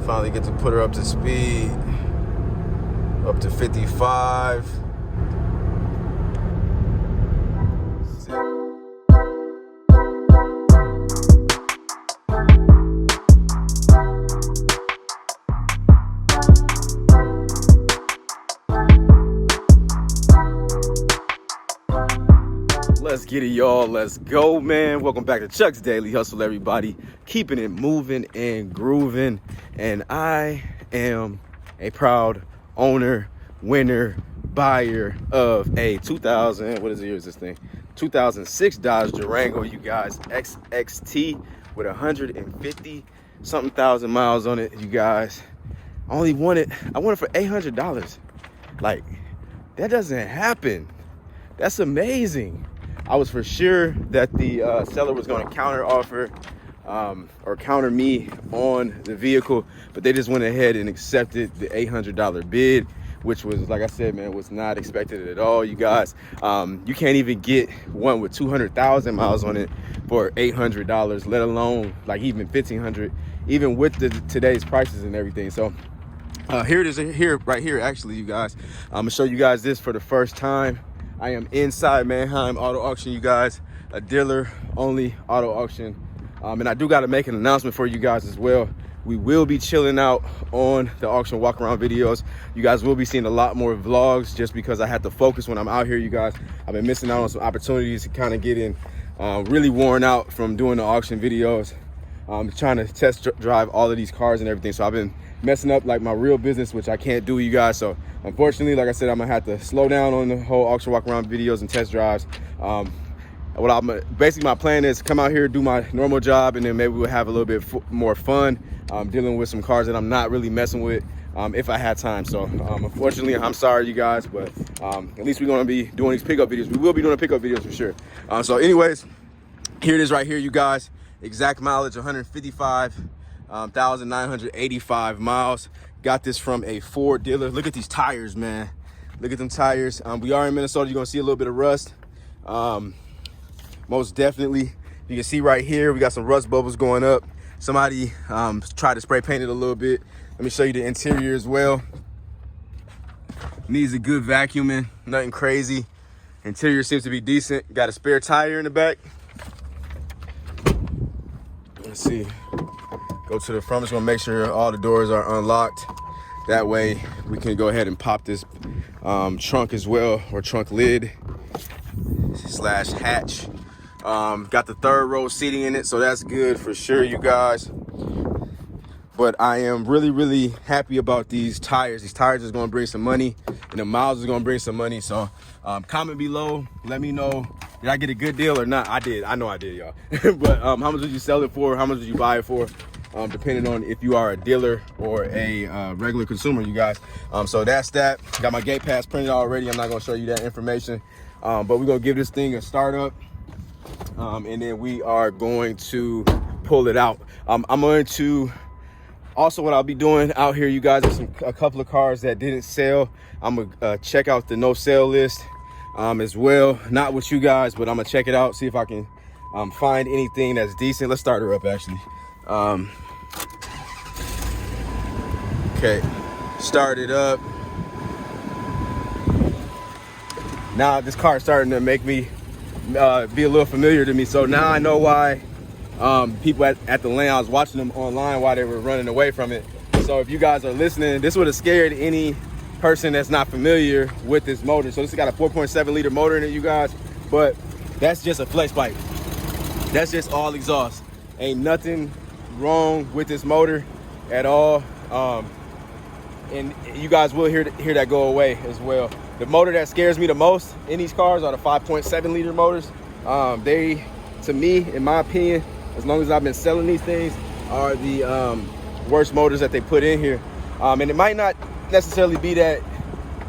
Finally get to put her up to speed, up to 55. Let's get it, y'all. Let's go, man. Welcome back to Chuck's Daily Hustle, everybody. Keeping it moving and grooving. And I am a proud owner, winner, buyer of a 2006 Dodge Durango, you guys, XXT with 150 something thousand miles on it, you guys. I want it for $800. Like, that doesn't happen. That's amazing. I was for sure that the seller was going to counter offer or counter me on the vehicle, but they just went ahead and accepted the $800 bid, which was, like I said, man, was not expected at all, you guys. You can't even get one with 200,000 miles on it for $800, let alone like even $1,500, even with today's prices and everything. So here it is, right here, actually, you guys. I'm gonna show you guys this for the first time. I am inside Manheim Auto Auction, you guys, a dealer-only auto auction. And I do got to make an announcement for you guys as well. We will be chilling out on the auction walk-around videos. You guys will be seeing a lot more vlogs just because I had to focus when I'm out here, you guys. I've been missing out on some opportunities to kind of get in, really worn out from doing the auction videos. Trying to test drive all of these cars and everything. So I've been messing up like my real business, which I can't do, you guys. So unfortunately, like I said, I'm gonna have to slow down on the whole auction walk around videos and test drives. Basically my plan is come out here, do my normal job, and then maybe we'll have a little bit more fun dealing with some cars that I'm not really messing with if I had time. So unfortunately, I'm sorry, you guys, but at least we're gonna be doing these pickup videos. We will be doing pickup videos for sure. So anyways, here it is right here, you guys. Exact mileage, 155,985 miles. Got this from a Ford dealer. Look at these tires, man. Look at them tires. We are in Minnesota. You're gonna see a little bit of rust. Most definitely. You can see right here, we got some rust bubbles going up. Somebody tried to spray paint it a little bit. Let me show you the interior as well. Needs a good vacuuming, nothing crazy. Interior seems to be decent. Got a spare tire in the back. Let's see, go to the front. Just want to make sure all the doors are unlocked. That way we can go ahead and pop this trunk as well, or trunk lid slash hatch. Got the third row seating in it, so that's good for sure, you guys. But I am really happy about these tires. These tires is going to bring some money, and the miles is going to bring some money. So comment below, let me know, did I get a good deal or not? I did. I know I did, y'all. But how much would you sell it for? How much would you buy it for? Depending on if you are a dealer or a regular consumer, you guys. So that's that. Got my gate pass printed already. I'm not going to show you that information. But we're going to give this thing a start up. And then we are going to pull it out. I'm going to... Also, what I'll be doing out here, you guys, is a couple of cars that didn't sell. I'm gonna check out the no sale list as well. Not with you guys, but I'm gonna check it out, see if I can find anything that's decent. Let's start her up, actually. Okay, start it up. Now this car is starting to make me be a little familiar to me. So now I know why people at the lane, I was watching them online while they were running away from it. So if you guys are listening, this would have scared any person that's not familiar with this motor. So this has got a 4.7 liter motor in it, you guys, but that's just a flex pipe. That's just all exhaust. Ain't nothing wrong with this motor at all. And you guys will hear that go away as well. The motor that scares me the most in these cars are the 5.7 liter motors. They, to me, in my opinion, as long as I've been selling these things, are the worst motors that they put in here. And it might not necessarily be that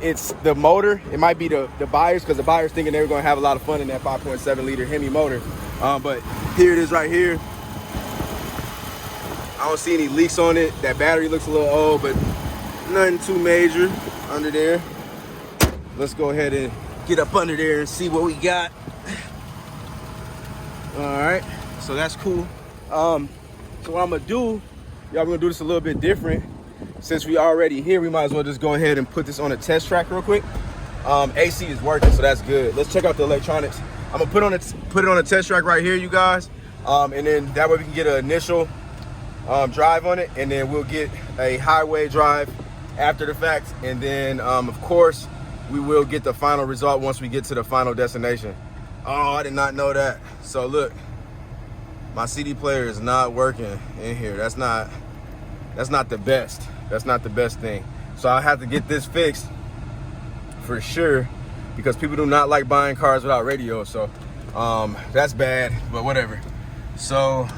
it's the motor. It might be the buyers, because the buyers thinking they were going to have a lot of fun in that 5.7 liter Hemi motor. But here it is right here. I don't see any leaks on it. That battery looks a little old, but nothing too major under there. Let's go ahead and get up under there and see what we got. All right, so that's cool. So what I'm gonna do Y'all, we're gonna do this a little bit different. Since we already here, we might as well just go ahead and put this on a test track real quick. AC is working, so that's good. Let's check out the electronics. I'm gonna put it on a test track right here, you guys. And then that way we can get an initial drive on it, and then we'll get a highway drive after the fact. And then of course, we will get the final result once we get to the final destination. Oh, I did not know that. So look, my CD player is not working in here. That's not the best. That's not the best thing. So I have to get this fixed for sure, because people do not like buying cars without radio. So that's bad, but whatever. So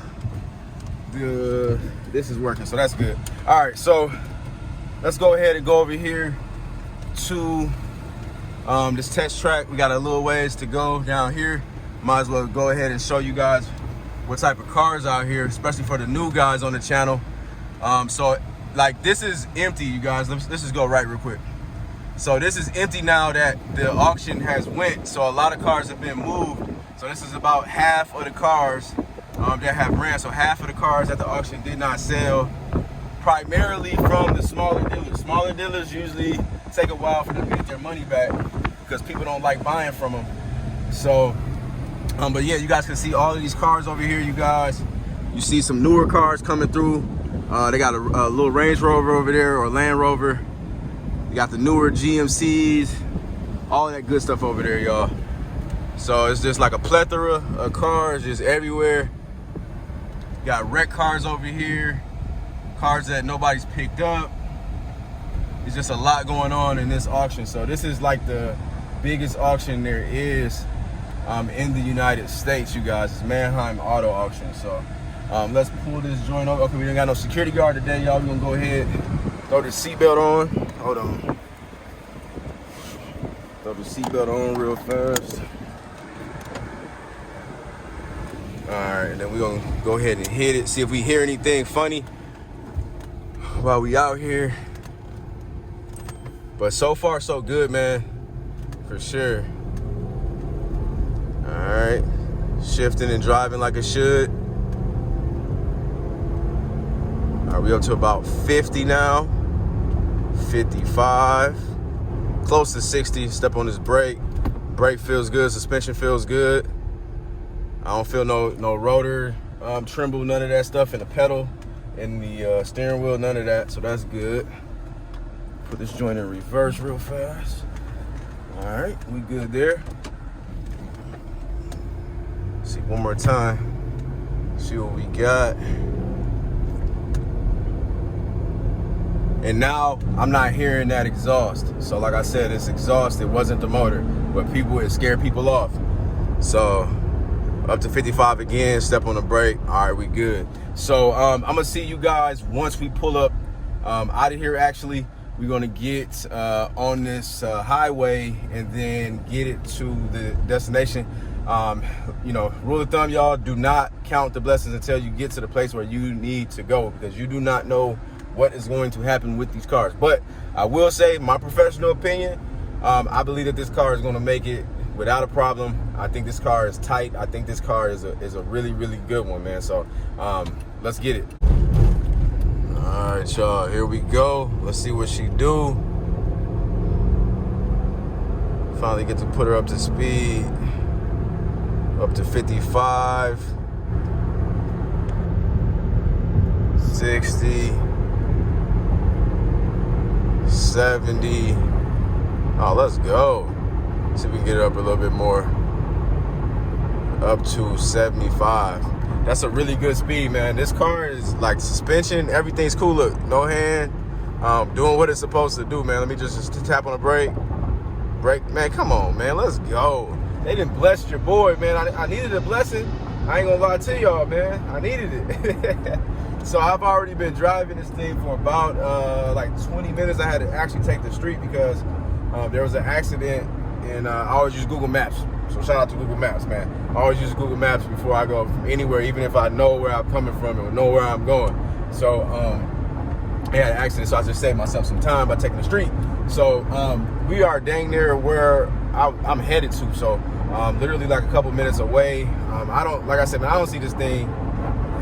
this is working, so that's good. All right, so let's go ahead and go over here to this test track. We got a little ways to go down here. Might as well go ahead and show you guys what type of cars out here, especially for the new guys on the channel. So like, this is empty, you guys. Let's just go right real quick. So this is empty now that the auction has went. So a lot of cars have been moved. So this is about half of the cars that have ran. So half of the cars at the auction did not sell, primarily from the smaller dealers. Smaller dealers usually take a while for them to get their money back because people don't like buying from them. So, but yeah, you guys can see all of these cars over here, you guys. You see some newer cars coming through. They got a little Range Rover over there, or Land Rover. You got the newer GMCs, all that good stuff over there, y'all. So it's just like a plethora of cars just everywhere. You got wrecked cars over here, cars that nobody's picked up. It's just a lot going on in this auction. So this is like the biggest auction there is in the United States, you guys. It's Manheim Auto Auction. So let's pull this joint over. Okay, we didn't got no security guard today, y'all. We're gonna go ahead, throw the seatbelt on. Hold on. Throw the seatbelt on real fast. All right, and then we're gonna go ahead and hit it, see if we hear anything funny while we out here. But so far, so good, man, for sure. All right, shifting and driving like it should. All right, we up to about 50 now, 55, close to 60. Step on this brake. Brake feels good, suspension feels good. I don't feel no rotor tremble, none of that stuff in the pedal, in the steering wheel, none of that, so that's good. Put this joint in reverse real fast. All right, we good there. See one more time, see what we got. And now I'm not hearing that exhaust. So like I said, it's exhaust, it wasn't the motor, but it scared people off. So up to 55 again, step on the brake. All right, we good. So I'm gonna see you guys once we pull up out of here. Actually, we're gonna get on this highway and then get it to the destination. You know, rule of thumb, y'all, do not count the blessings until you get to the place where you need to go, because you do not know what is going to happen with these cars. But I will say, my professional opinion, I believe that this car is going to make it without a problem. I think this car is tight. I think this car is a really, really good one, man. So let's get it. All right, y'all, here we go. Let's see what she do. Finally get to put her up to speed. Up to 55, 60, 70. Oh, let's go. See if we can get it up a little bit more. Up to 75. That's a really good speed, man. This car is like suspension, everything's cool. Look, no hand, doing what it's supposed to do, man. Let me just tap on the brake. Brake, man, come on, man, let's go. They done blessed your boy, man. I needed a blessing. I ain't gonna lie to y'all, man. I needed it. So I've already been driving this thing for about like 20 minutes. I had to actually take the street because there was an accident, and I always use Google Maps. So shout out to Google Maps, man. I always use Google Maps before I go from anywhere, even if I know where I'm coming from or know where I'm going. So I had an accident, so I just saved myself some time by taking the street. So we are dang near where I'm headed to. So literally like a couple minutes away. I don't, like I said, man, I don't see this thing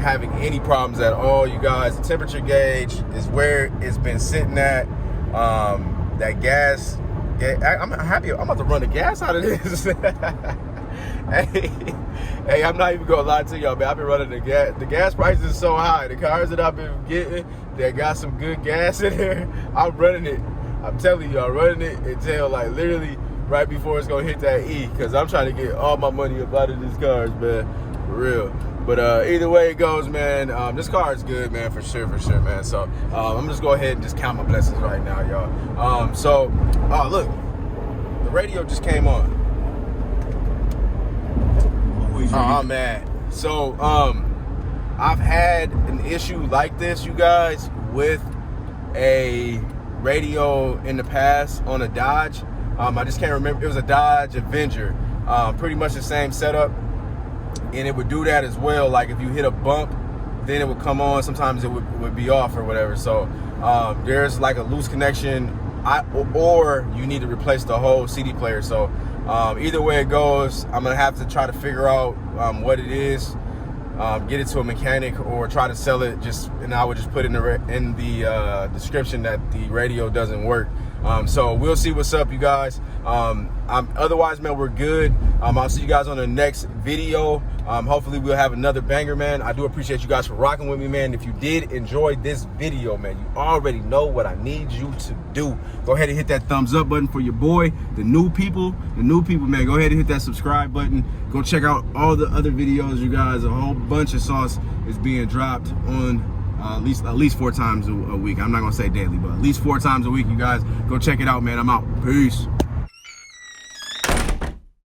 having any problems at all, you guys. The temperature gauge is where it's been sitting at. That gas, I'm happy. I'm about to run the gas out of this. Hey, I'm not even gonna lie to y'all, man. I've been running the gas. The gas prices is so high. The cars that I've been getting, that got some good gas in there, I'm running it. I'm telling y'all, running it until like literally right before it's gonna hit that E, because I'm trying to get all my money up out of these cars, man, for real. But either way it goes, man, this car is good, man, for sure, man. So I'm just go ahead and just count my blessings right now, y'all. Look, the radio just came on. Oh man. So I've had an issue like this, you guys, with a radio in the past on a Dodge. I just can't remember. It was a Dodge Avenger. Pretty much the same setup, and it would do that as well. Like if you hit a bump, then it would come on. Sometimes it would be off or whatever. So there's like a loose connection, or you need to replace the whole CD player. So either way it goes, I'm gonna have to try to figure out what it is, get it to a mechanic, or try to sell it. And I would just put in the description that the radio doesn't work. So we'll see what's up, you guys. Otherwise, man, we're good. I'll see you guys on the next video. Hopefully we'll have another banger, man. I do appreciate you guys for rocking with me, man. If you did enjoy this video, man, you already know what I need you to do. Go ahead and hit that thumbs up button for your boy. The new people, man, go ahead and hit that subscribe button. Go check out all the other videos, you guys. A whole bunch of sauce is being dropped on at least 4 times a week. I'm not gonna say daily, but at least 4 times a week, you guys. Go check it out, man. I'm out. Peace.